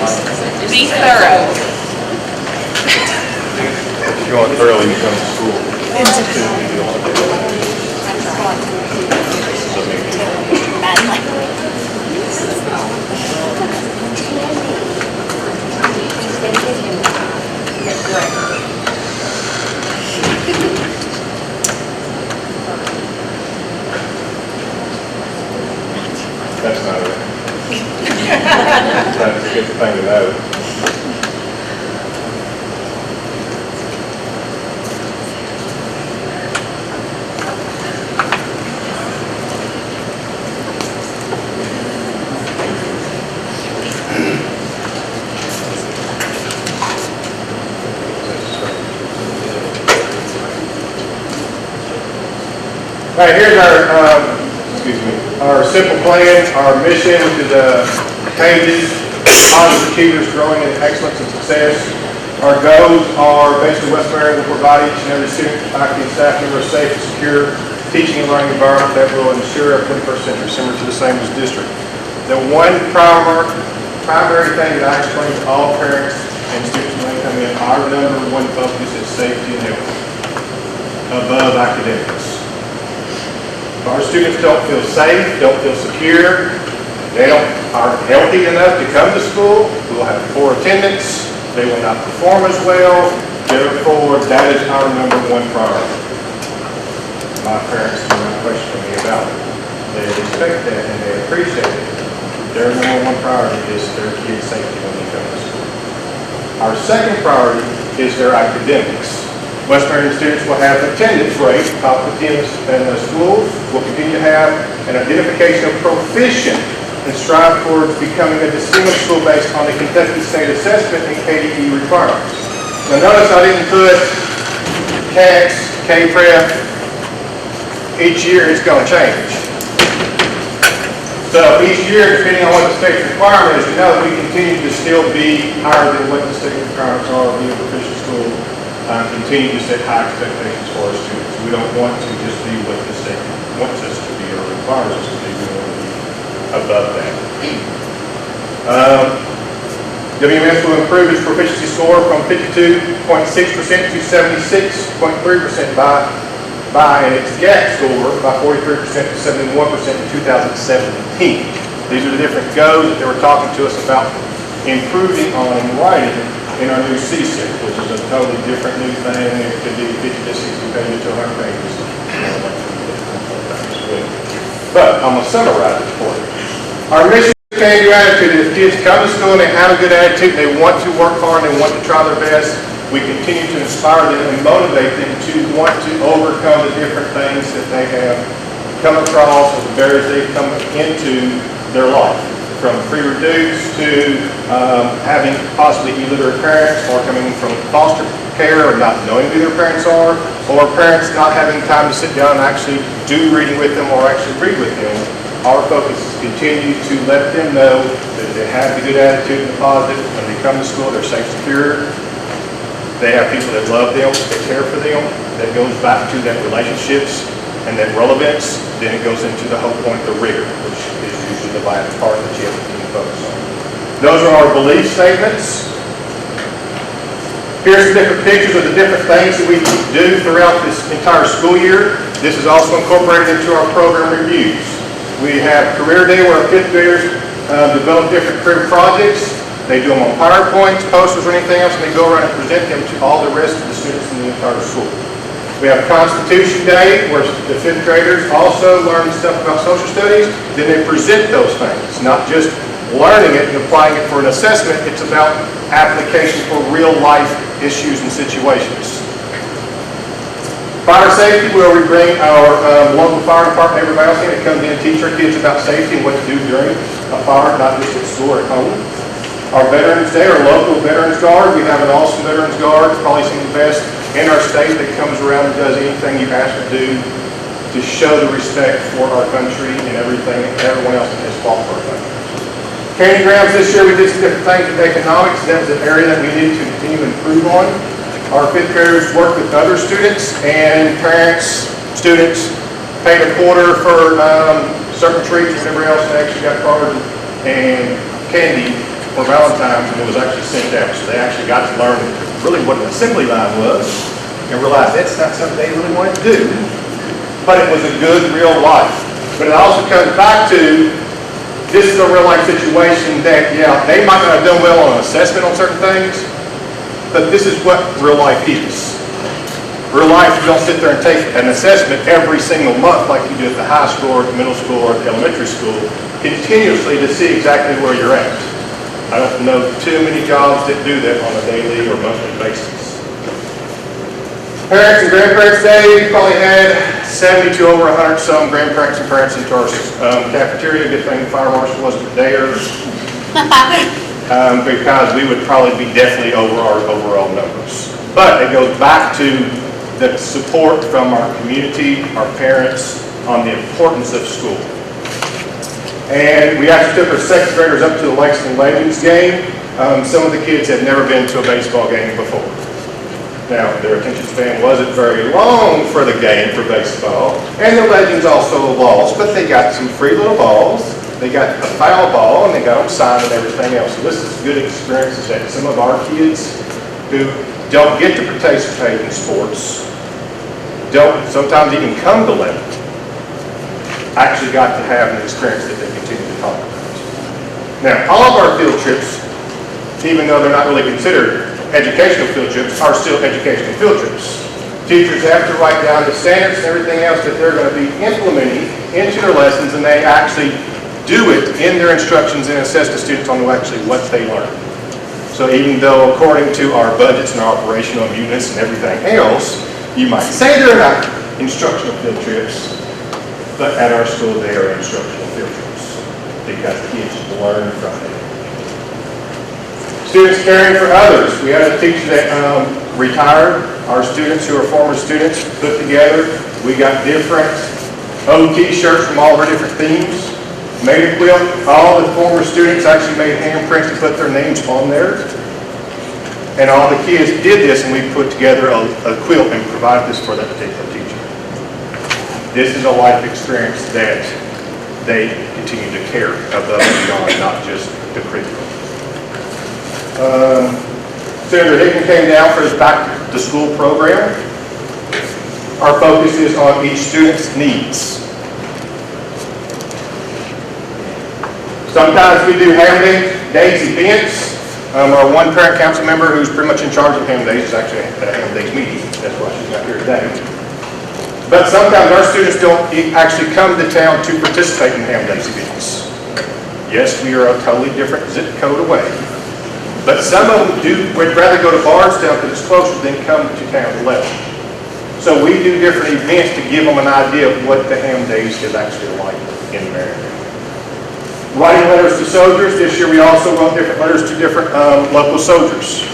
Be thorough. If you want thoroughly to come to school. That's not it. That's a good thing to know. All right, here's our simple plan, our mission, which is pages, positive achievers, growing in excellence and success. Our goals are basically West Marion will provide each and every student, faculty, and staff member a safe and secure teaching and learning environment that will ensure a 21st century similar to the same as district. The one primary thing that I explain to all parents and students when they come in, our number one focus is safety and health above academics. If our students don't feel safe, don't feel secure, they aren't healthy enough to come to school, we will have poor attendance, they will not perform as well, therefore that is our number one priority. My parents do not question me about it. They respect that and they appreciate it. Their number one priority is their kids' safety when they come to school. Our second priority is their academics. West Marion students will have attendance rate, top attendance in the schools. We'll continue to have an identification of proficient and strive towards becoming a distinguished school based on the Kentucky State Assessment and KDE requirements. Now notice I didn't put CACS, K-Prep. Each year it's going to change. So each year, depending on what the state's requirement is, we continue to still be higher than what the state requirements are, be a proficient school. Continue to set high expectations for our students. We don't want to just be what the state wants us to be or requires us to be. We want to be above that. WMS will improve its proficiency score from 52.6% to 76.3% by its GAP score by 43% to 71% in 2017. These are the different goals that they were talking to us about improving on in writing in our new CSIP, which is a totally different new thing. It could be 50 to 60 pages to 100 pages. But I'm going to summarize it for you. Our mission can-do attitude is kids come to school and they have a good attitude, they want to work hard, they want to try their best. We continue to inspire them and motivate them to want to overcome the different things that they have come across or the barriers they've come into their life. From pre-reduced to having possibly illiterate parents or coming from foster care or not knowing who their parents are, or parents not having time to sit down and actually do reading with them or actually read with them. Our focus is to continue to let them know that they have the good attitude and the positive. When they come to school, they're safe, secure. They have people that love them, that care for them. That goes back to that relationships and that relevance. Then it goes into the whole point, the rigor, which is usually the last part that you have to focus on. Those are our belief statements. Here's some different pictures of the different things that we do throughout this entire school year. This is also incorporated into our program reviews. We have career day where our fifth graders develop different career projects. They do them on PowerPoints, posters, or anything else, and they go around and present them to all the rest of the students in the entire school. We have Constitution Day, where the fifth graders also learn stuff about social studies. Then they present those things, not just learning it and applying it for an assessment. It's about application for real life issues and situations. Fire safety, where we bring our local fire department, everybody else in, that comes in and teach our kids about safety and what to do during a fire, not just at school or at home. Our Veterans Day, our local Veterans Guard, we have an awesome Veterans Guard, probably some of the best in our state, that comes around and does anything you ask to do to show the respect for our country and everything, everyone else that has fought for our country. Candy grams this year, we did some different things with economics. That was an area that we needed to continue to improve on. Our fifth graders worked with other students and parents, students, paid a quarter for certain treats and whatever else, and actually got cards and candy for Valentine's, and it was actually sent out. So they actually got to learn really what an assembly line was and realized that's not something they really wanted to do, but it was a good real life. But it also comes back to, this is a real life situation that, yeah, they might not have done well on an assessment on certain things, but this is what real life is. Real life, you don't sit there and take an assessment every single month like you do at the high school or the middle school or the elementary school, continuously to see exactly where you're at. I don't know too many jobs that do that on a daily or monthly basis. Parents and Grandparents Day, we probably had 70 to over 100 some grandparents and parents into our cafeteria. Good thing the fire marshal wasn't there. Because we would probably be definitely over our overall numbers. But it goes back to the support from our community, our parents, on the importance of school. And we actually took our second graders up to the Lexington Legends game. Some of the kids had never been to a baseball game before. Now, their attention span wasn't very long for the game for baseball, and the Legends also lost, but they got some free little balls. They got a foul ball, and they got them signed and everything else. So this is good experiences that some of our kids who don't get to participate in sports, don't sometimes even come to level, actually got to have an experience that they continue to talk about. Now, all of our field trips, even though they're not really considered educational field trips, are still educational field trips. Teachers have to write down the standards and everything else that they're going to be implementing into their lessons, and they actually do it in their instructions and assess the students on actually what they learn. So even though according to our budgets and our operational units and everything else, you might say they're not instructional field trips, but at our school they are instructional field trips because kids learn from it. Students caring for others. We had a teacher that retired. Our students who are former students put together. We got different OT shirts from all of our different themes. Made a quilt. All the former students actually made handprints to put their names on there. And all the kids did this, and we put together a quilt and provided this for that particular teacher. This is a life experience that they continue to care above and beyond, not just the curriculum. Senator Hickman came down for his back to school program. Our focus is on each student's needs. Sometimes we do ham days events. Our one parent council member who's pretty much in charge of ham days is actually at a ham days meeting. That's why she's not here today. But sometimes our students don't actually come to town to participate in ham days events. Yes, we are a totally different zip code away. But some of them would rather go to Bardstown because it's closer than come to town to Lebanon. So we do different events to give them an idea of what the ham days is actually like in Marion. Writing letters to soldiers. This year we also wrote different letters to different local soldiers.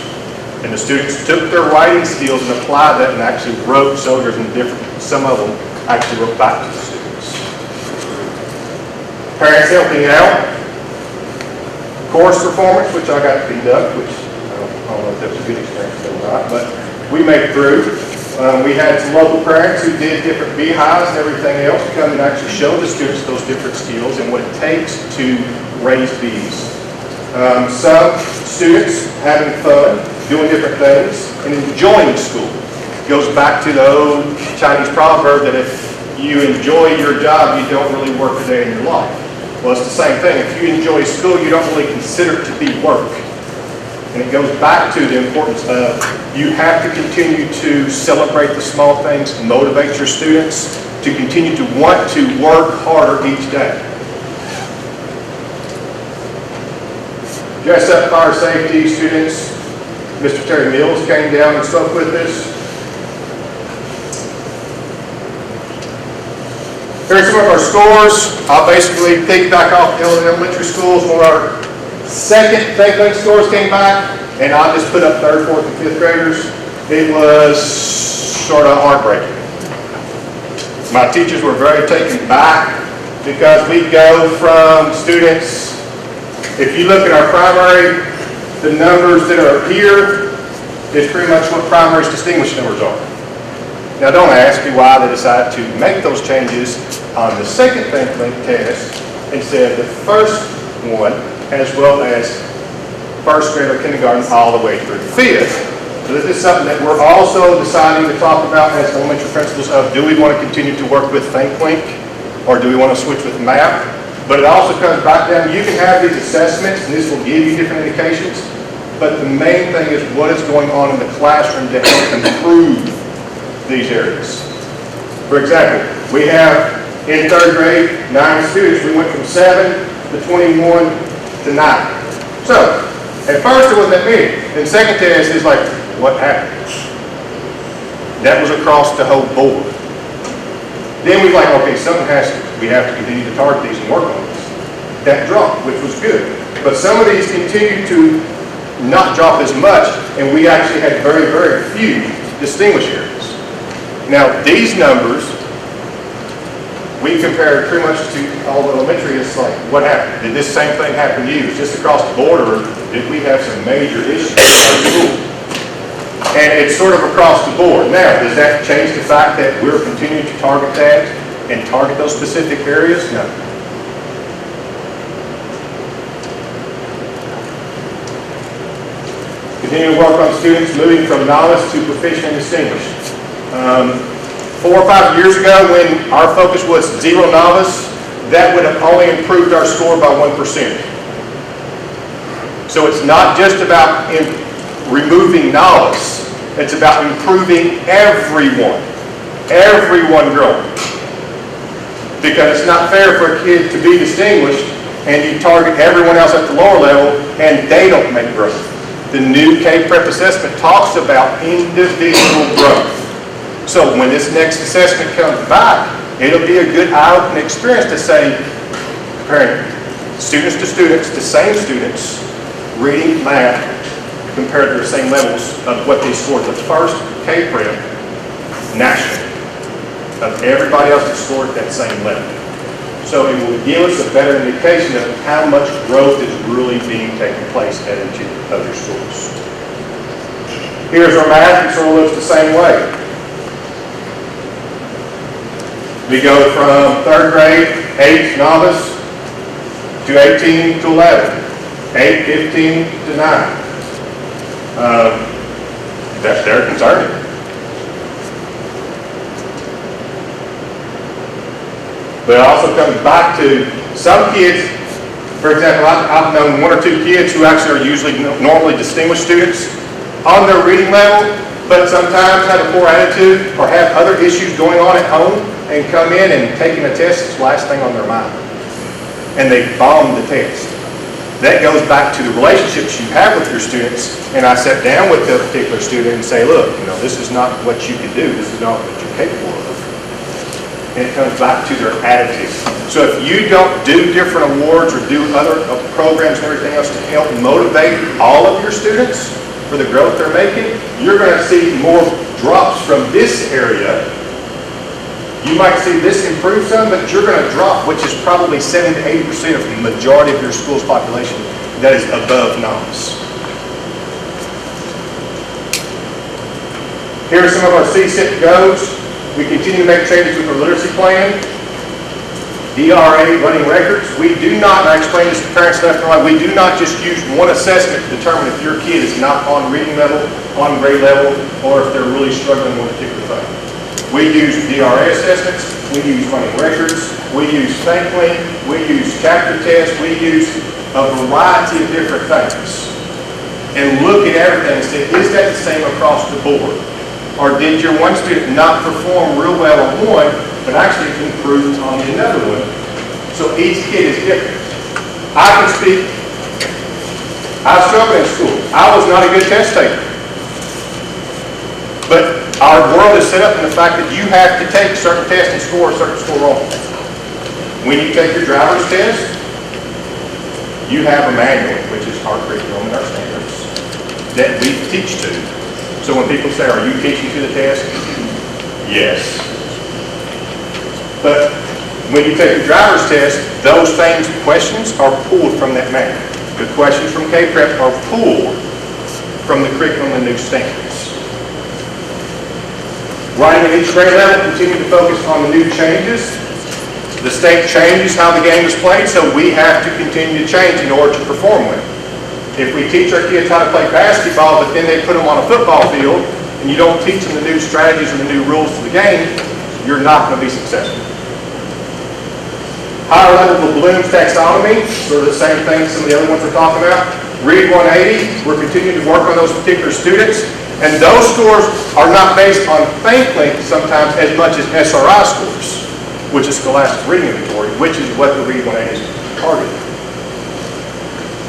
And the students took their writing skills and applied that and actually wrote soldiers in different, some of them actually wrote back to the students. Parents helping out. Course performance, which I got to conduct, which I don't know if that was a good experience or not, but we made it through. We had some local parents who did different beehives and everything else to come and actually show the students those different skills and what it takes to raise bees. Some students having fun, doing different things, and enjoying school. It goes back to the old Chinese proverb that if you enjoy your job, you don't really work a day in your life. Well, it's the same thing. If you enjoy school, you don't really consider it to be work. And it goes back to the importance of you have to continue to celebrate the small things, motivate your students to continue to want to work harder each day. Dress up fire safety students. Mr. Terry Mills came down and spoke with us. Here's some of our scores. I'll basically piggyback off the elementary schools. When our second Think scores came back, and I just put up third, fourth, and fifth graders, it was sort of heartbreaking. My teachers were very taken back because we go from students, if you look at our primary, the numbers that are here is pretty much what primary's distinguished numbers are. Now don't ask me why they decided to make those changes on the second Think test instead of the first one, as well as first grade or kindergarten all the way through fifth. So this is something that we're also deciding to talk about as elementary principals of, do we want to continue to work with ThinkLink, or do we want to switch with MAP? But it also comes back down, you can have these assessments, and this will give you different indications, but the main thing is what is going on in the classroom to help improve these areas. For example, we have in third grade, 9 students. We went from 7 to 21 to 9. So, at first it wasn't that many. And second test is like, what happened? That was across the whole board. Then we were like, okay, we have to continue to target these and work on this. That dropped, which was good. But some of these continued to not drop as much, and we actually had very, very few distinguished areas. Now, these numbers, we compared pretty much to all the elementary. It's like, what happened? Did this same thing happen to you? Just across the board, or did we have some major issues in our school? And it's sort of across the board. Now, does that change the fact that we're continuing to target that and target those specific areas? No. Continue to work on students moving from novice to proficient and distinguished. 4 or 5 years ago, when our focus was 0 novice, that would have only improved our score by 1%. So it's not just about removing novice, it's about improving everyone growing. Because it's not fair for a kid to be distinguished and you target everyone else at the lower level and they don't make growth. The new K-Prep assessment talks about individual growth. So when this next assessment comes back, it'll be a good eye-opening experience to say, comparing students to students, the same students, reading, math, compared to the same levels of what they scored the first K-Prep nationally, of everybody else that scored at that same level. So it will give us a better indication of how much growth is really being taking place at each of your schools. Here's our math. It sort of looks the same way. We go from third grade, 8 novice, to 18 to 11, 8, 15 to 9. They're concerning. But it also comes back to some kids. For example, I've known 1 or 2 kids who actually are usually normally distinguished students on their reading level, but sometimes have a poor attitude or have other issues going on at home and come in and taking a test is the last thing on their mind. And they bomb the test. That goes back to the relationships you have with your students. And I sat down with the particular student and say, look, this is not what you can do. This is not what you're capable of. And it comes back to their attitude. So if you don't do different awards or do other programs and everything else to help motivate all of your students for the growth they're making, you're going to see more drops from this area. You might see this improve some, but you're going to drop, which is probably 70 to 80% of the majority of your school's population that is above novice. Here are some of our CSIP goals. We continue to make changes with our literacy plan. DRA running records. We do not, and I explained this to parents left and right, we do not just use one assessment to determine if your kid is not on reading level, on grade level, or if they're really struggling with a particular thing. We use DRA assessments, we use running records, we use ThinkLink, we use chapter tests, we use a variety of different things. And look at everything and say, is that the same across the board? Or did your one student not perform real well on one, but actually improved on another one? So each kid is different. I can speak, I struggled in school. I was not a good test taker. But our world is set up in the fact that you have to take certain tests and score a certain score on. When you take your driver's test, you have a manual, which is our curriculum and our standards, that we teach to. So when people say, are you teaching to the test? Yes. But when you take your driver's test, those things, questions are pulled from that manual. The questions from K-Prep are pulled from the curriculum and new standards. Writing at each grade level, continue to focus on the new changes. The state changes how the game is played, so we have to continue to change in order to perform well. If we teach our kids how to play basketball, but then they put them on a football field, and you don't teach them the new strategies and the new rules to the game, you're not going to be successful. Higher level of Bloom's taxonomy, sort of the same thing some of the other ones we're talking about. Read 180, we're continuing to work on those particular students, and those scores are not based on ThinkLink sometimes as much as SRI scores, which is Scholastic Reading Inventory, which is what the Read 180 is targeting.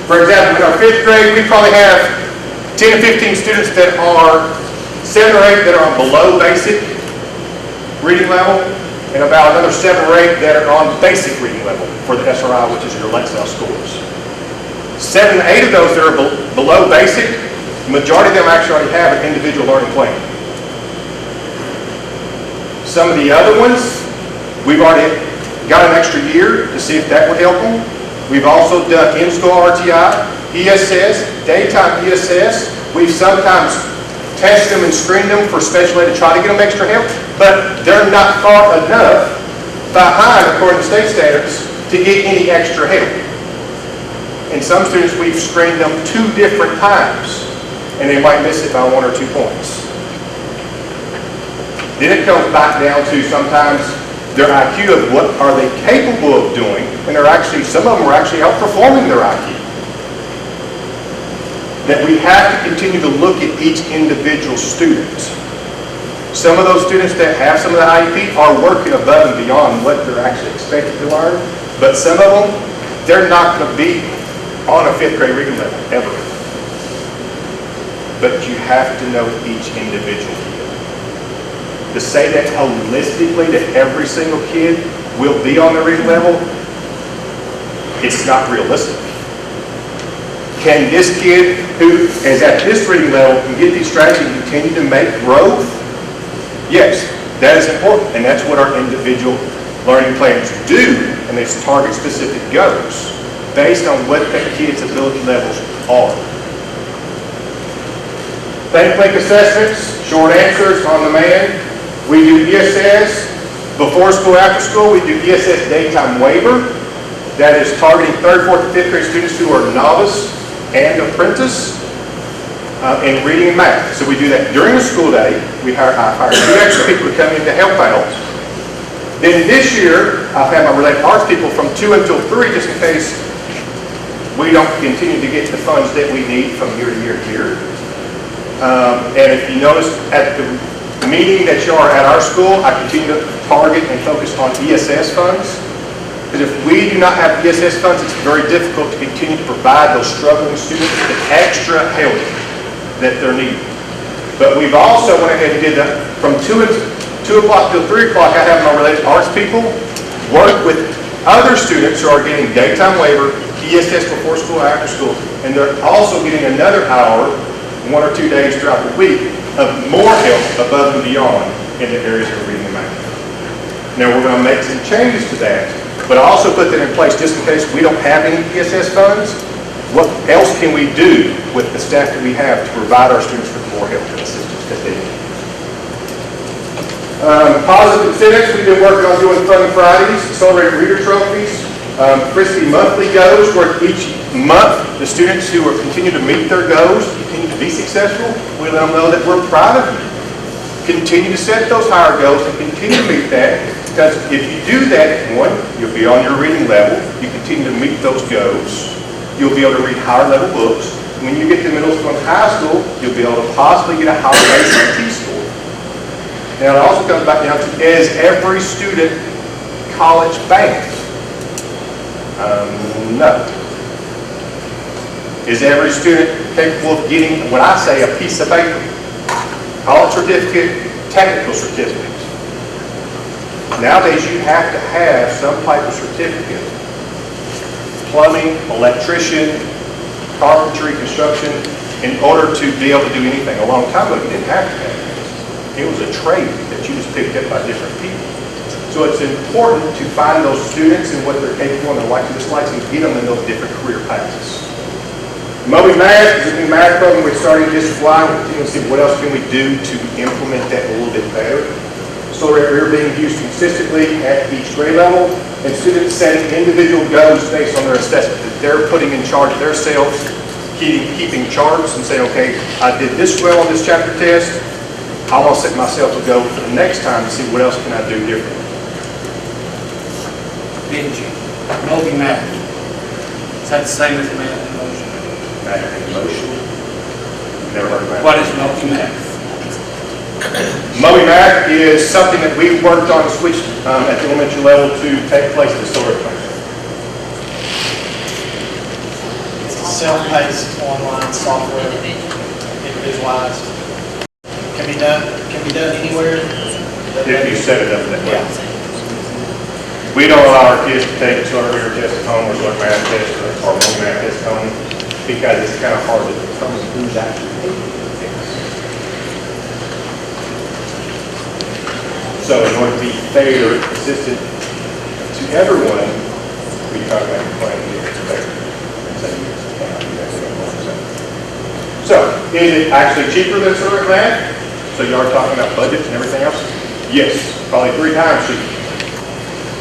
For example, in our 5th grade, we probably have 10 to 15 students that are 7 or 8 that are on below basic reading level, and about another 7 or 8 that are on basic reading level for the SRI, which is your Lexile scores. 7 to 8 of those that are below basic, the majority of them actually already have an individual learning plan. Some of the other ones, we've already got an extra year to see if that would help them. We've also done in-school RTI, ESS, daytime ESS. We've sometimes tested them and screened them for special ed to try to get them extra help, but they're not far enough behind, according to state standards, to get any extra help. And some students, we've screened them 2 different times, and they might miss it by 1 or 2 points. Then it comes back down to sometimes their IQ of what are they capable of doing, and they're actually, some of them are actually outperforming their IQ. That we have to continue to look at each individual student. Some of those students that have some of the IEP are working above and beyond what they're actually expected to learn, but some of them, they're not going to be on a 5th grade reading level, ever. But you have to know each individual kid. To say that holistically that every single kid will be on the reading level, it's not realistic. Can this kid who is at this reading level can get these strategies and continue to make growth? Yes, that is important, and that's what our individual learning plans do, and it's target specific goals based on what that kid's ability levels are. ThinkLink assessments, short answers on demand. We do ESS before school, after school. We do ESS daytime waiver. That is targeting 3rd, 4th, and 5th grade students who are novice and apprentice in reading and math. So we do that during the school day. I hire 2 extra people to come in to help out. Then this year, I've had my related arts people from 2 until 3, just in case we don't continue to get the funds that we need from year to year to year. And if you notice at the meeting that you are at our school, I continue to target and focus on ESS funds. Because if we do not have ESS funds, it's very difficult to continue to provide those struggling students the extra help that they're needing. But we've also went ahead and did that from 2 o'clock till 3 o'clock. I have my related arts people work with other students who are getting daytime waiver, ESS before school, after school, and they're also getting another hour, 1 or 2 days throughout the week, of more help above and beyond in the areas of reading and math. Now we're going to make some changes to that, but I also put that in place just in case we don't have any ESS funds. What else can we do with the staff that we have to provide our students with more help and assistance that they need? Positive incentives, we've been working on doing Fun Fridays, Accelerated Reader Trophies, Christie monthly goals, where each month the students who are continue to meet their goals, continue to be successful, we let them know that we're proud of you. Continue to set those higher goals and continue to meet that, because if you do that, 1, you'll be on your reading level, you continue to meet those goals, you'll be able to read higher level books. When you get to middle school and high school, you'll be able to possibly get a higher ACT score. Now it also comes back down to, is every student college bound? No. Is every student capable of getting, when I say a piece of paper, college certificate, technical certificate? Nowadays you have to have some type of certificate. Plumbing, electrician, carpentry, construction, in order to be able to do anything. A long time ago you didn't have to have it. It was a trade that you just picked up by different people. So it's important to find those students and what they're capable and their likes and dislikes and get them in those different career paths. Moby Math is a new math program we're starting this July. We're continuing to see what else can we do to implement that a little bit better. So we're being used consistently at each grade level, and students setting individual goals based on their assessment that they're putting in charge of themselves, keeping charts and saying, okay, I did this well on this chapter test. I want to set myself a goal for the next time to see what else can I do differently. Benji, multi-math. Is that the same as math and motion? Motion. Never heard of that. What is multi-math? Math is something that we worked on switched at the elementary level to take place historically. It's a self-paced online software, individualized. Can be done anywhere. If you set it up that way. Yeah. We don't allow our kids to take some reader test at home or some math test or one math test at home because it's kind of hard to determine who's actually taking the test. So in order to be fair, consistent to everyone, we talk about the plan to get fair. So, is it actually cheaper than Surrey math? So you are talking about budgets and everything else? Yes, probably 3 times cheaper.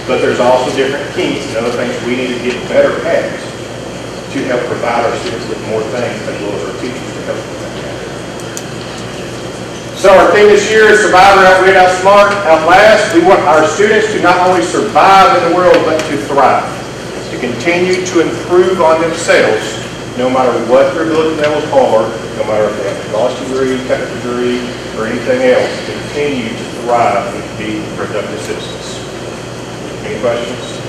But there's also different kinks and other things we need to get better at to help provide our students with more things as well as our teachers to help them. So our theme this year is survive, outwit, outsmart, outlast. We want our students to not only survive in the world, but to thrive, to continue to improve on themselves, no matter what their ability levels are, no matter if they have a college degree, technical degree, or anything else, continue to thrive and be productive citizens. Any questions?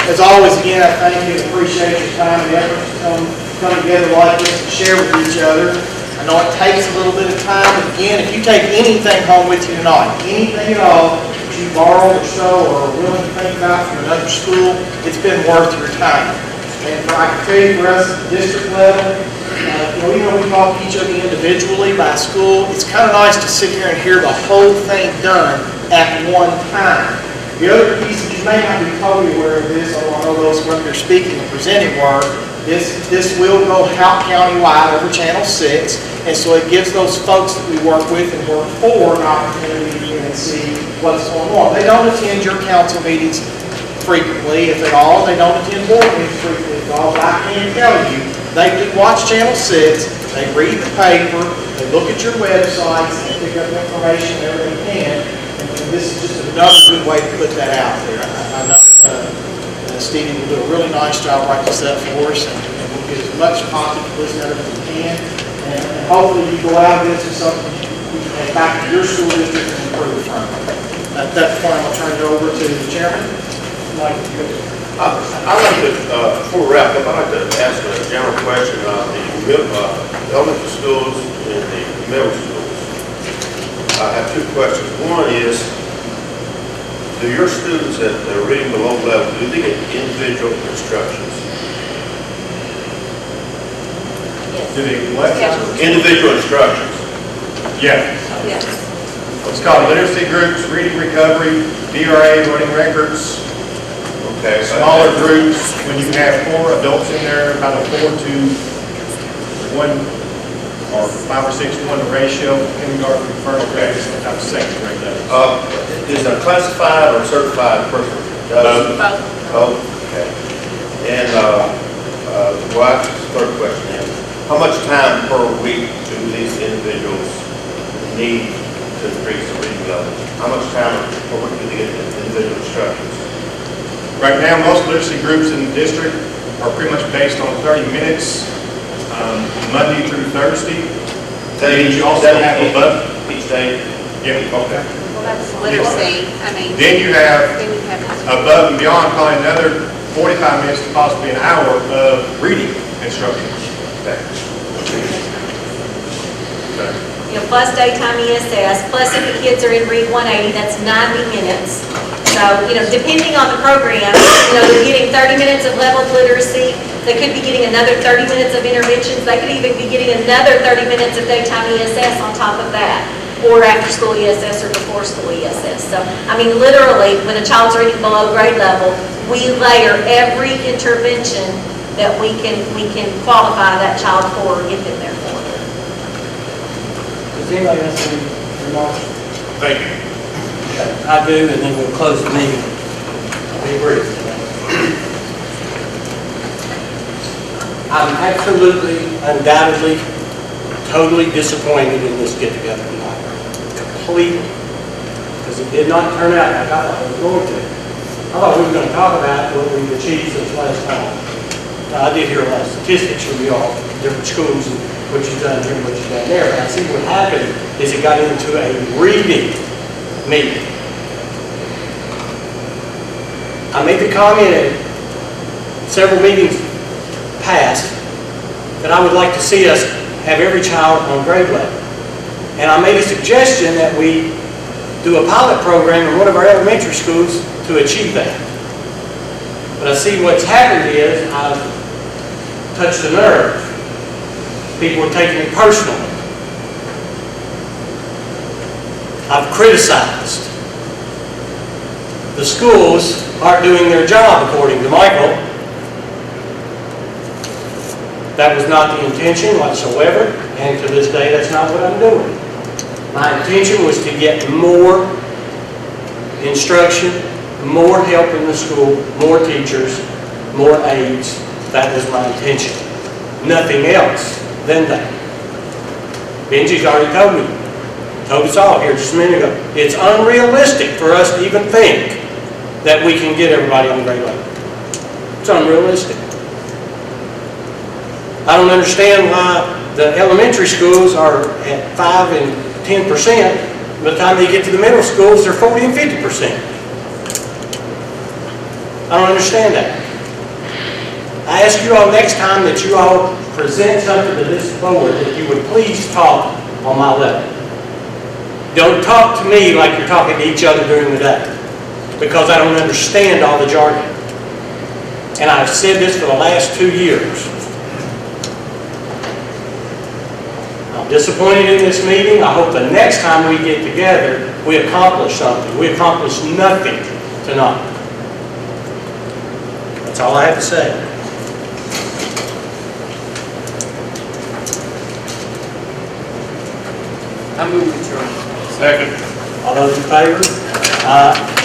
As always, again, I thank you and appreciate your time and effort to come together like this and share with each other. I know it takes a little bit of time, but again, if you take anything home with you tonight, anything at all that you borrow or show or are willing to think about from another school, it's been worth your time. And I can tell you, for us at the district level, even though we talk to each other individually by school, it's kind of nice to sit here and hear the whole thing done at one time. The other piece, that you may not be totally aware of this, although I know those who are up here speaking and presenting were, this will go out countywide over Channel 6, and so it gives those folks that we work with and work for an opportunity to hear and see what's going on. They don't attend your council meetings frequently, if at all. They don't attend board meetings frequently at all, but I can tell you, they do watch Channel 6, they read the paper, they look at your websites, they pick up information wherever they can. And this is just another good way to put that out there. I know Stevie will do a really nice job writing this up for us, and we'll get as much positive listening out of it as we can. And hopefully you go out of this with something you can take back to your school district and improve from. At that point, I'm going to turn it over to the chairman. I'd like to, before we wrap up, I'd like to ask a general question on the elementary schools and the middle schools. I have 2 questions. One is, do your students that are reading below level, do they get individual instructions? Do they what? Individual instructions. Yeah. Yes. It's called literacy groups, reading recovery, DRA, running records. Okay. Smaller groups, when you have 4 adults in there, about a 4 to 1 or 5 or 6 to 1 ratio, kindergarten, first grade, sometimes second grade levels. Is a classified or certified person? Both. Both. Okay. And third question is, how much time per week do these individuals need to increase the reading level? How much time per week do they get individual instructions? Right now, most literacy groups in the district are pretty much based on 30 minutes, Monday through Thursday. Then you also have each day. Yeah, okay. Well, that's literacy. I mean. Then you have Then you have. above and beyond probably another 45 minutes to possibly an hour of reading instructions. Okay. Plus daytime ESS, plus if the kids are in Read 180, that's 90 minutes. So, depending on the program, they're getting 30 minutes of leveled literacy, They could be getting another 30 minutes of interventions. They could even be getting another 30 minutes of daytime ESS on top of that, or after-school ESS or before-school ESS. So, I mean, literally, when a child's reading below grade level, we layer every intervention that we can qualify that child for or get them there for. Does anybody have any remarks? Thank you. I do, and then we'll close the meeting. I'll be brief. I'm absolutely, undoubtedly, totally disappointed in this get-together tonight. Completely. Because it did not turn out like I thought it was going to. I thought we were going to talk about what we've achieved since last time. Now, I did hear a lot of statistics from you all, different schools, and what you've done here and what you've done there. But I see what happened is it got into a reading meeting. I made the comment at several meetings past that I would like to see us have every child on grade level. And I made a suggestion that we do a pilot program in one of our elementary schools to achieve that. But I see what's happened is I've touched a nerve. People are taking it personally. I've criticized. The schools aren't doing their job, according to Michael. That was not the intention whatsoever, and to this day, that's not what I'm doing. My intention was to get more instruction, more help in the school, more teachers, more aides. That was my intention. Nothing else than that. Benji's already told us all here just a minute ago. It's unrealistic for us to even think that we can get everybody on grade level. It's unrealistic. I don't understand why the elementary schools are at 5 and 10%. By the time they get to the middle schools, they're 40 and 50%. I don't understand that. I ask you all next time that you all present something to this board that you would please talk on my level. Don't talk to me like you're talking to each other during the day, because I don't understand all the jargon. And I've said this for the last 2 years. I'm disappointed in this meeting. I hope the next time we get together, we accomplish something. We accomplished nothing tonight. That's all I have to say. I move to adjourn. Second. All those in favor? Aye.